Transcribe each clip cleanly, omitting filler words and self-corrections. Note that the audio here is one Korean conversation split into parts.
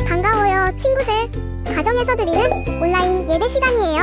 반가워요, 친구들. 가정에서 드리는 온라인 예배 시간이에요.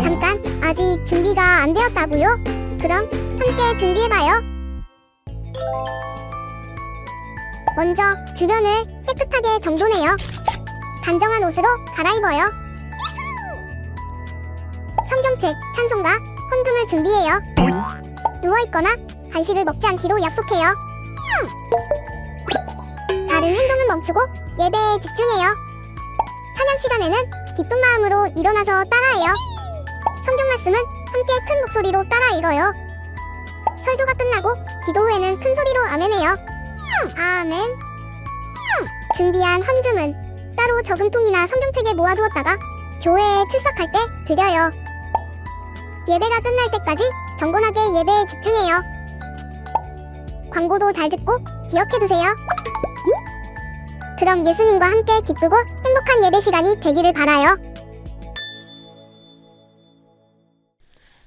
잠깐, 아직 준비가 안 되었다고요? 그럼 함께 준비해봐요. 먼저 주변을 깨끗하게 정돈해요. 단정한 옷으로 갈아입어요. 성경책, 찬송가, 헌금을 준비해요. 누워있거나 간식을 먹지 않기로 약속해요. 다른 행동은 멈추고 예배에 집중해요. 찬양 시간에는 기쁜 마음으로 일어나서 따라해요. 성경 말씀은 함께 큰 목소리로 따라 읽어요. 설교가 끝나고 기도 후에는 큰 소리로 아멘해요. 아멘. 준비한 헌금은 따로 저금통이나 성경책에 모아두었다가 교회에 출석할 때 드려요. 예배가 끝날 때까지 경건하게 예배에 집중해요. 광고도 잘 듣고 기억해두세요. 그럼 예수님과 함께 기쁘고 행복한 예배 시간이 되기를 바라요.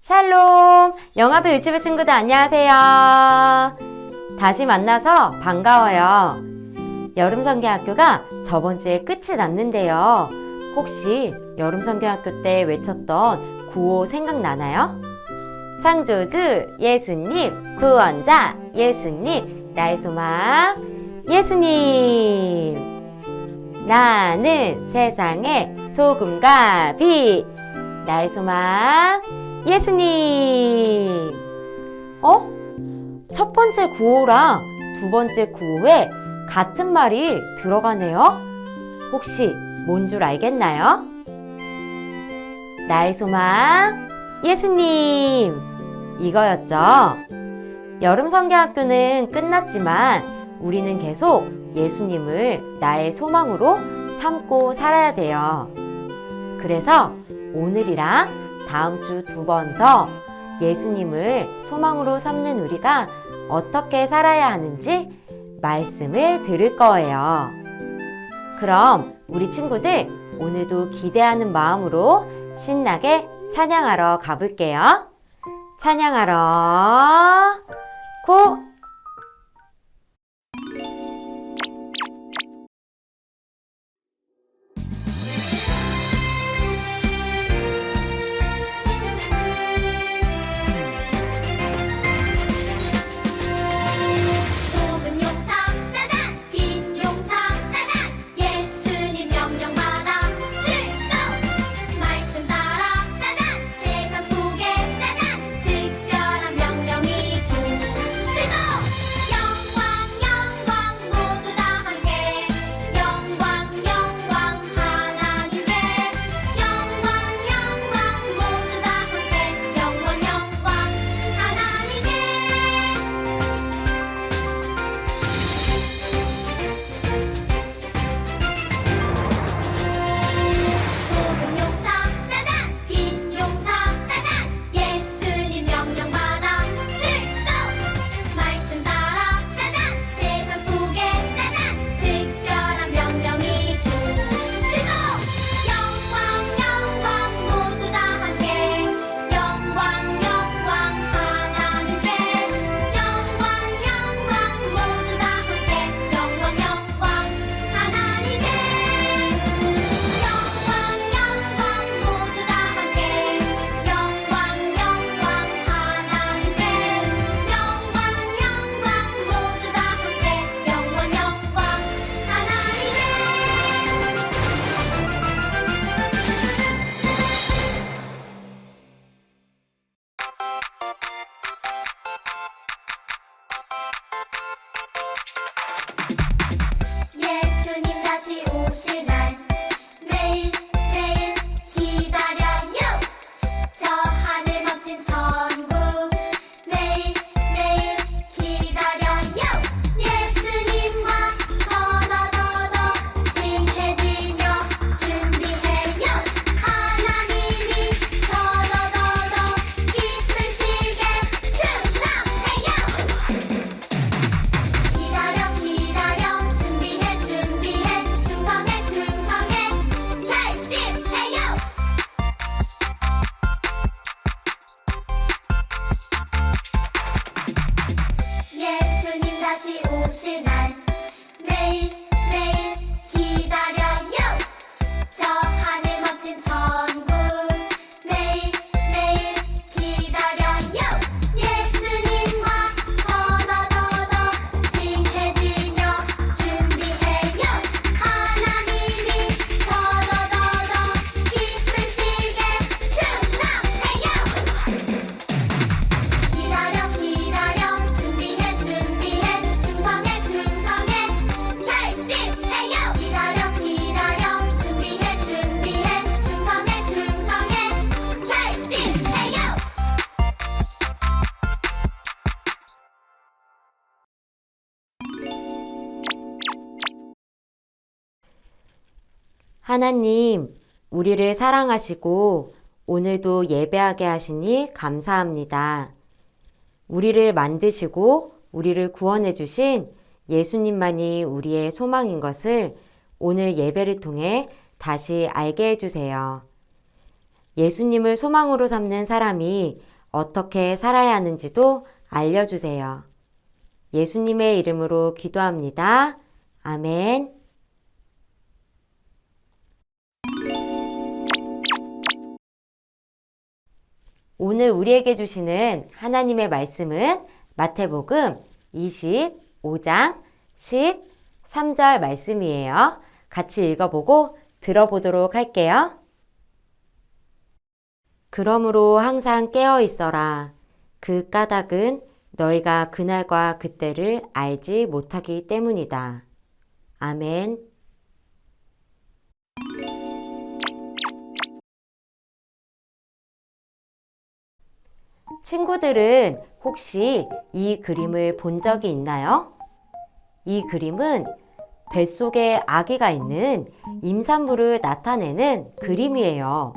샬롬! 영화배 유치부 친구들 안녕하세요. 다시 만나서 반가워요. 여름성경학교가 저번주에 끝이 났는데요. 혹시 여름성경학교 때 외쳤던 구호 생각나나요? 창조주 예수님, 구원자 예수님, 나의 소망 예수님. 나는 세상의 소금과 빛, 나의 소망 예수님. 첫 번째 구호랑 두 번째 구호에 같은 말이 들어가네요. 혹시 뭔 줄 알겠나요? 나의 소망 예수님, 이거였죠. 여름성경학교는 끝났지만 우리는 계속 예수님을 나의 소망으로 삼고 살아야 돼요. 그래서 오늘이랑 다음 주 두 번 더 예수님을 소망으로 삼는 우리가 어떻게 살아야 하는지 말씀을 들을 거예요. 그럼 우리 친구들 오늘도 기대하는 마음으로 신나게 찬양하러 가볼게요. 찬양하러 고! 세상 속에 짜잔 특별한 명령이 출동 오실 날 매일매일 기다려요. 저 하늘 멋진 천국 매일매일 기다려요. 예수님과 더더더더 친해지며 준비해요. 하나님이 더더더더 기쁘시게 충성해요. 기다려 기다려 준비해 준비해 충성해 충성해 결심해요. 기다려 기다려 준비해 준비해 충성해 충성해 결심해요. 하나님, 우리를 사랑하시고 오늘도 예배하게 하시니 감사합니다. 우리를 만드시고 우리를 구원해 주신 예수님만이 우리의 소망인 것을 오늘 예배를 통해 다시 알게 해주세요. 예수님을 소망으로 삼는 사람이 어떻게 살아야 하는지도 알려주세요. 예수님의 이름으로 기도합니다. 아멘. 오늘 우리에게 주시는 하나님의 말씀은 마태복음 25장 13절 말씀이에요. 같이 읽어보고 들어보도록 할게요. 그러므로 항상 깨어 있어라. 그 까닭은 너희가 그날과 그때를 알지 못하기 때문이다. 아멘. 친구들은 혹시 이 그림을 본 적이 있나요? 이 그림은 뱃속에 아기가 있는 임산부를 나타내는 그림이에요.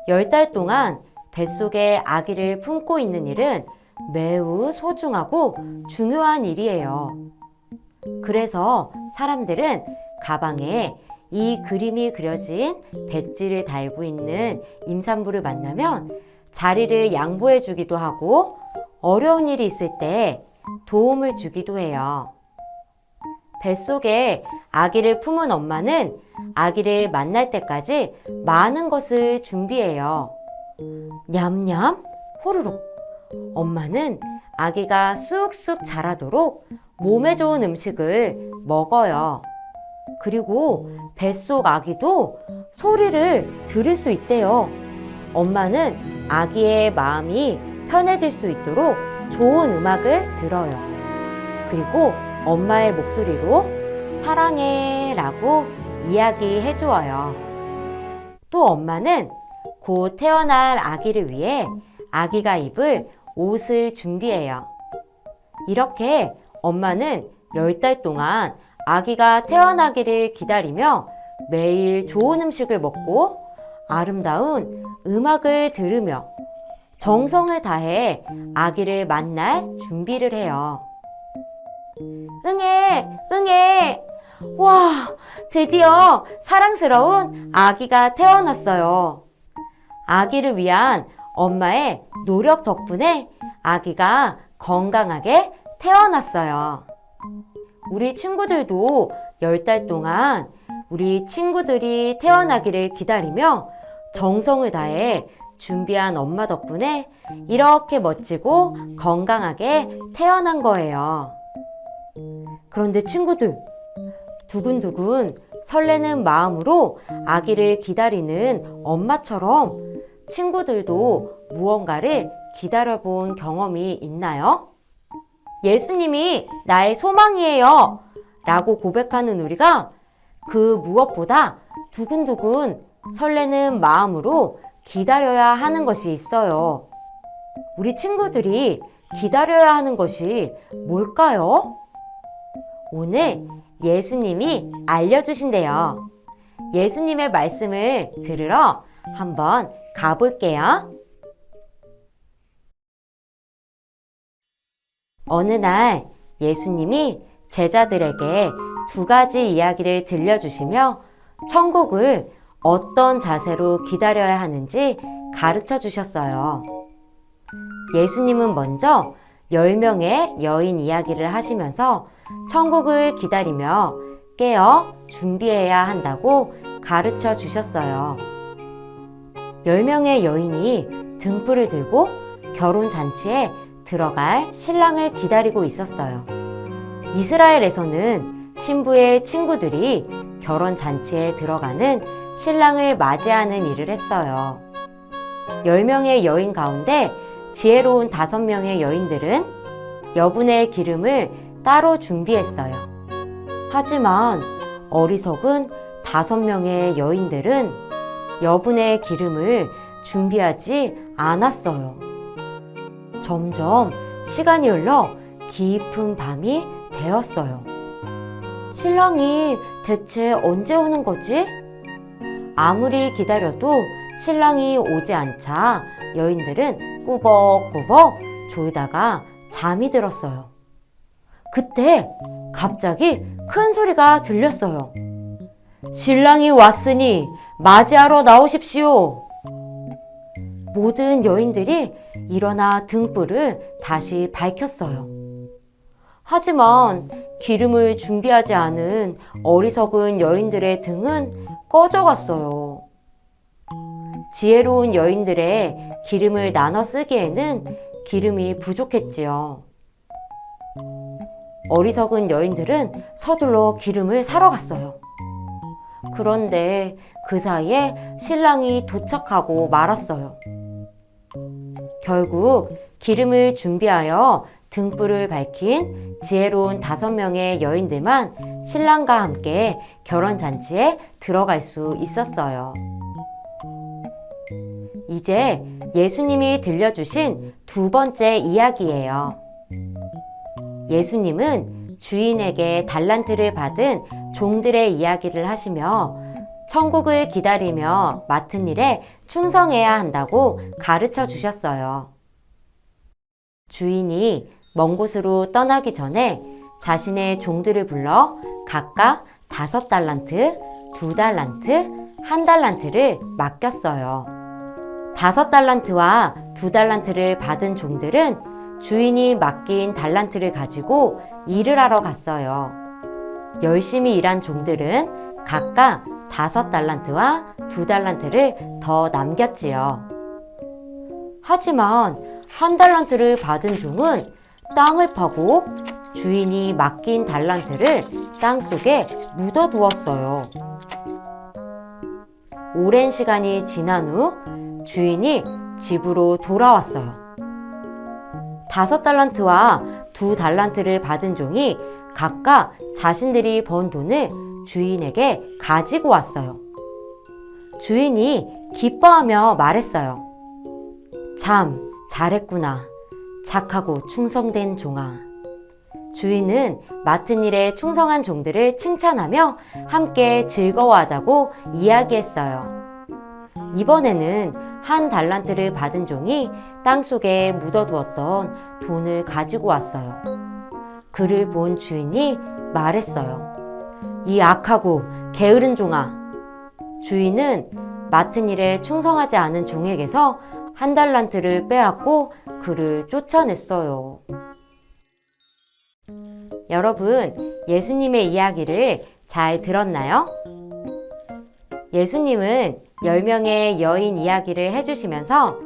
10달 동안 뱃속에 아기를 품고 있는 일은 매우 소중하고 중요한 일이에요. 그래서 사람들은 가방에 이 그림이 그려진 배지를 달고 있는 임산부를 만나면 자리를 양보해 주기도 하고 어려운 일이 있을 때 도움을 주기도 해요. 뱃속에 아기를 품은 엄마는 아기를 만날 때까지 많은 것을 준비해요. 냠냠, 호로록. 엄마는 아기가 쑥쑥 자라도록 몸에 좋은 음식을 먹어요. 그리고 뱃속 아기도 소리를 들을 수 있대요. 엄마는 아기의 마음이 편해질 수 있도록 좋은 음악을 들어요. 그리고 엄마의 목소리로 사랑해 라고 이야기해 주어요. 또 엄마는 곧 태어날 아기를 위해 아기가 입을 옷을 준비해요. 이렇게 엄마는 10달 동안 아기가 태어나기를 기다리며 매일 좋은 음식을 먹고 아름다운 음악을 들으며 정성을 다해 아기를 만날 준비를 해요. 응애, 응애! 와, 드디어 사랑스러운 아기가 태어났어요. 아기를 위한 엄마의 노력 덕분에 아기가 건강하게 태어났어요. 우리 친구들도 10달 동안 우리 친구들이 태어나기를 기다리며 정성을 다해 준비한 엄마 덕분에 이렇게 멋지고 건강하게 태어난 거예요. 그런데 친구들, 두근두근 설레는 마음으로 아기를 기다리는 엄마처럼 친구들도 무언가를 기다려본 경험이 있나요? 예수님이 나의 소망이에요 라고 고백하는 우리가 그 무엇보다 두근두근 설레는 마음으로 기다려야 하는 것이 있어요. 우리 친구들이 기다려야 하는 것이 뭘까요? 오늘 예수님이 알려주신대요. 예수님의 말씀을 들으러 한번 가볼게요. 어느 날 예수님이 제자들에게 2가지 이야기를 들려주시며 천국을 어떤 자세로 기다려야 하는지 가르쳐 주셨어요. 예수님은 먼저 10명의 여인 이야기를 하시면서 천국을 기다리며 깨어 준비해야 한다고 가르쳐 주셨어요. 10명의 여인이 등불을 들고 결혼잔치에 들어갈 신랑을 기다리고 있었어요. 이스라엘에서는 신부의 친구들이 결혼잔치에 들어가는 신랑을 맞이하는 일을 했어요. 10명의 여인 가운데 지혜로운 5명의 여인들은 여분의 기름을 따로 준비했어요. 하지만 어리석은 5명의 여인들은 여분의 기름을 준비하지 않았어요. 점점 시간이 흘러 깊은 밤이 되었어요. 신랑이 대체 언제 오는 거지? 아무리 기다려도 신랑이 오지 않자 여인들은 꾸벅꾸벅 졸다가 잠이 들었어요. 그때 갑자기 큰 소리가 들렸어요. 신랑이 왔으니 맞이하러 나오십시오. 모든 여인들이 일어나 등불을 다시 밝혔어요. 하지만 기름을 준비하지 않은 어리석은 여인들의 등은 꺼져갔어요. 지혜로운 여인들의 기름을 나눠 쓰기에는 기름이 부족했지요. 어리석은 여인들은 서둘러 기름을 사러 갔어요. 그런데 그 사이에 신랑이 도착하고 말았어요. 결국 기름을 준비하여 등불을 밝힌 지혜로운 5명의 여인들만 신랑과 함께 결혼잔치에 들어갈 수 있었어요. 이제 예수님이 들려주신 2번째 이야기예요. 예수님은 주인에게 달란트를 받은 종들의 이야기를 하시며 천국을 기다리며 맡은 일에 충성해야 한다고 가르쳐 주셨어요. 주인이 먼 곳으로 떠나기 전에 자신의 종들을 불러 각각 5달란트, 2달란트, 1달란트를 맡겼어요. 5달란트와 2달란트를 받은 종들은 주인이 맡긴 달란트를 가지고 일을 하러 갔어요. 열심히 일한 종들은 각각 5달란트와 2달란트를 더 남겼지요. 하지만 1달란트를 받은 종은 땅을 파고 주인이 맡긴 달란트를 땅속에 묻어두었어요. 오랜 시간이 지난 후 주인이 집으로 돌아왔어요. 5달란트와 2달란트를 받은 종이 각각 자신들이 번 돈을 주인에게 가지고 왔어요. 주인이 기뻐하며 말했어요. 참 잘했구나. 착하고 충성된 종아. 주인은 맡은 일에 충성한 종들을 칭찬하며 함께 즐거워하자고 이야기했어요. 이번에는 1달란트를 받은 종이 땅속에 묻어두었던 돈을 가지고 왔어요. 그를 본 주인이 말했어요. 이 악하고 게으른 종아. 주인은 맡은 일에 충성하지 않은 종에게서 1달란트를 빼앗고 그를 쫓아냈어요. 여러분, 예수님의 이야기를 잘 들었나요? 예수님은 10명의 여인 이야기를 해주시면서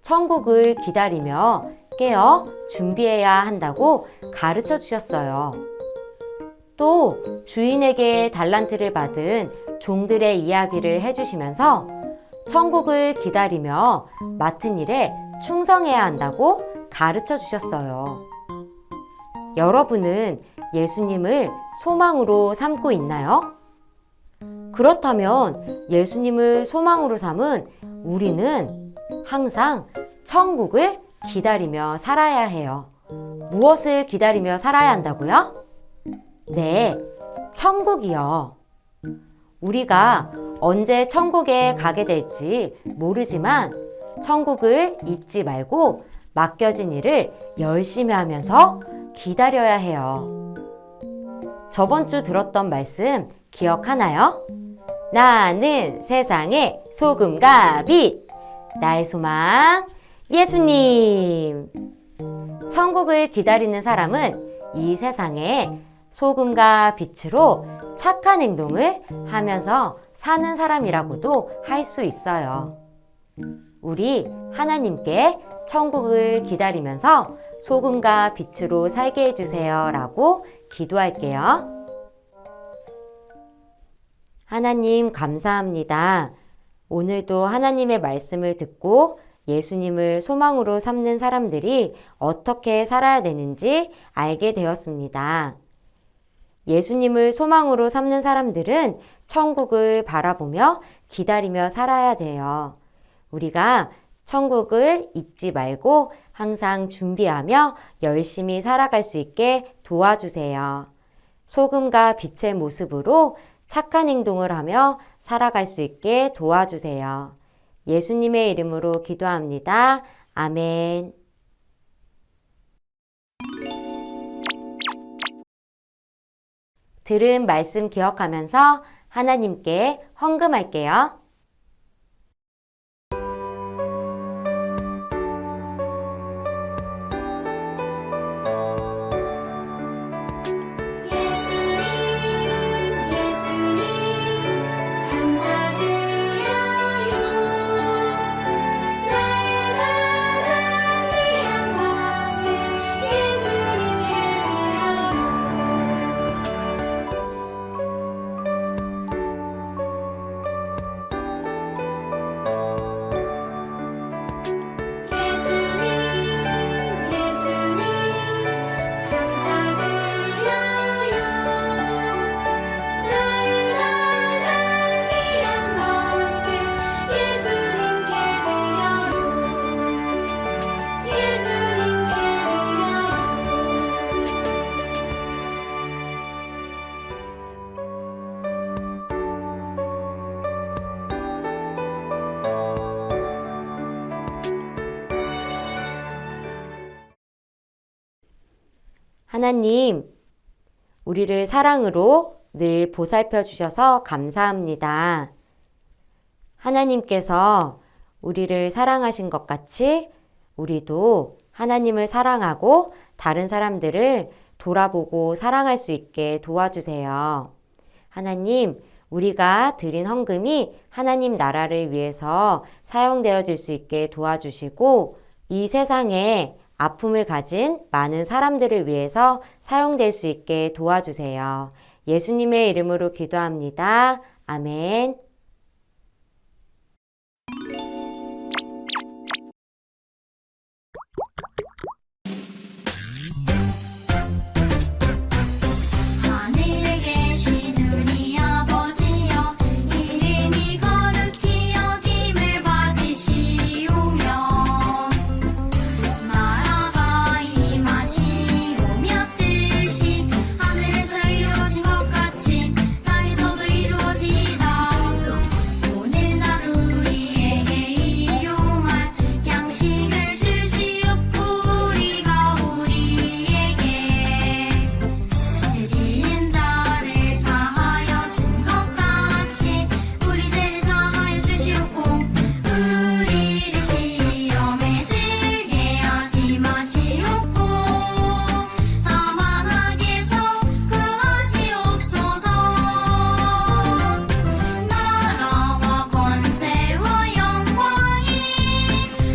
천국을 기다리며 깨어 준비해야 한다고 가르쳐 주셨어요. 또 주인에게 달란트를 받은 종들의 이야기를 해주시면서 천국을 기다리며 맡은 일에 충성해야 한다고 가르쳐 주셨어요. 여러분은 예수님을 소망으로 삼고 있나요? 그렇다면 예수님을 소망으로 삼은 우리는 항상 천국을 기다리며 살아야 해요. 무엇을 기다리며 살아야 한다고요? 네, 천국이요. 우리가 언제 천국에 가게 될지 모르지만 천국을 잊지 말고 맡겨진 일을 열심히 하면서 기다려야 해요. 저번 주 들었던 말씀 기억하나요? 나는 세상의 소금과 빛, 나의 소망 예수님. 천국을 기다리는 사람은 이 세상에 소금과 빛으로 착한 행동을 하면서 사는 사람이라고도 할 수 있어요. 우리 하나님께 천국을 기다리면서 소금과 빛으로 살게 해주세요 라고 기도할게요. 하나님 감사합니다. 오늘도 하나님의 말씀을 듣고 예수님을 소망으로 삼는 사람들이 어떻게 살아야 되는지 알게 되었습니다. 예수님을 소망으로 삼는 사람들은 천국을 바라보며 기다리며 살아야 돼요. 우리가 천국을 잊지 말고 항상 준비하며 열심히 살아갈 수 있게 도와주세요. 소금과 빛의 모습으로 착한 행동을 하며 살아갈 수 있게 도와주세요. 예수님의 이름으로 기도합니다. 아멘. 들은 말씀 기억하면서 하나님께 헌금할게요. 예수님 감사드려요. 나의 가장 귀한 것을 예수님께 예수님 감사드려요. 나의 가장 귀한 것을 예수님께 드려요. 예수님께 하나님, 우리를 사랑으로 늘 보살펴 주셔서 감사합니다. 하나님께서 우리를 사랑하신 것 같이 우리도 하나님을 사랑하고 다른 사람들을 돌아보고 사랑할 수 있게 도와주세요. 하나님, 우리가 드린 헌금이 하나님 나라를 위해서 사용되어질 수 있게 도와주시고 이 세상에 아픔을 가진 많은 사람들을 위해서 사용될 수 있게 도와주세요. 예수님의 이름으로 기도합니다. 아멘. 하늘에 계신 우리 아버지여 이름이 거룩히 여김을 받으시오며 나라가 임하시오며 뜻이 하늘에서 이루어진 것 같이 땅에서도 이루어지이다. 오늘날 우리에게 일용할 양식을 주시옵고 우리가 우리에게 죄 지은 자를 사하여 준 것 같이 우리 죄를 사하여 주시옵고 우리를 시험에 들게 하지 마시옵고 다만 악에서 구하시옵소서. 나라와 권세와 영광이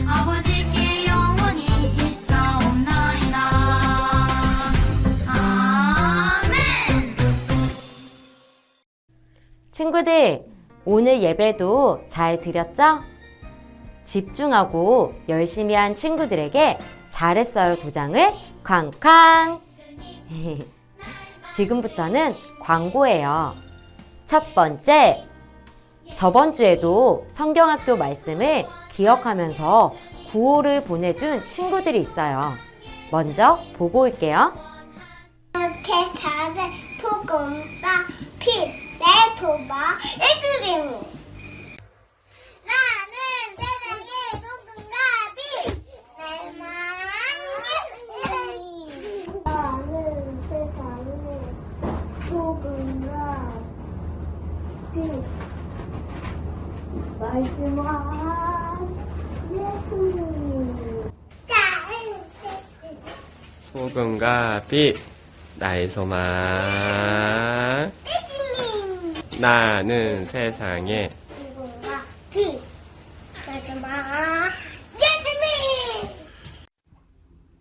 아버지께 영원히 있사옵나이다. 아멘. 친구들, 오늘 예배도 잘 드렸죠? 집중하고 열심히 한 친구들에게 잘했어요 도장을 쾅쾅! 지금부터는 광고예요. 첫 번째, 저번 주에도 성경학교 말씀을 기억하면서 구호를 보내준 친구들이 있어요. 먼저 보고 올게요. 개사는 소금과 빛, 내 도박, 일두대무. 나는 세상의 소금과 빛, 내 마음의 나는 세상의 소금과 빛, 말씀과 예수님. 나는 소금과 빛, 나의 소망. 나는 세상에 누군가 비 마지막 예수님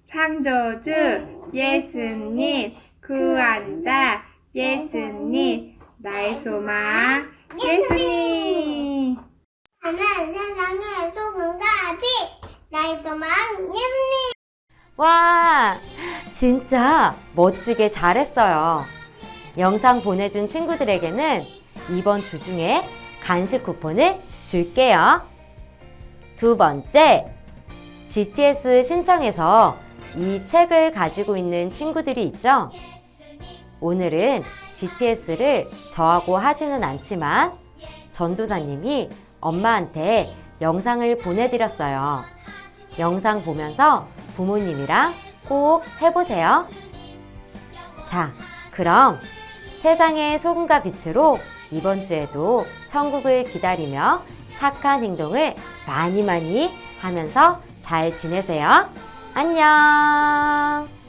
창조주 예수님 구원자 예수님 나의 소망 예수님 나는 세상의 소금과 빛 나의 소망 예수님 와, 진짜 멋지게 잘했어요. 영상 보내준 친구들에게는 이번 주 중에 간식 쿠폰을 줄게요. 두 번째, GTS 신청해서 이 책을 가지고 있는 친구들이 있죠? 오늘은 GTS를 저하고 하지는 않지만 전도사님이 엄마한테 영상을 보내드렸어요. 영상 보면서 부모님이랑 꼭 해보세요. 자, 그럼 세상의 소금과 빛으로 이번 주에도 천국을 기다리며 착한 행동을 많이 하면서 잘 지내세요. 안녕!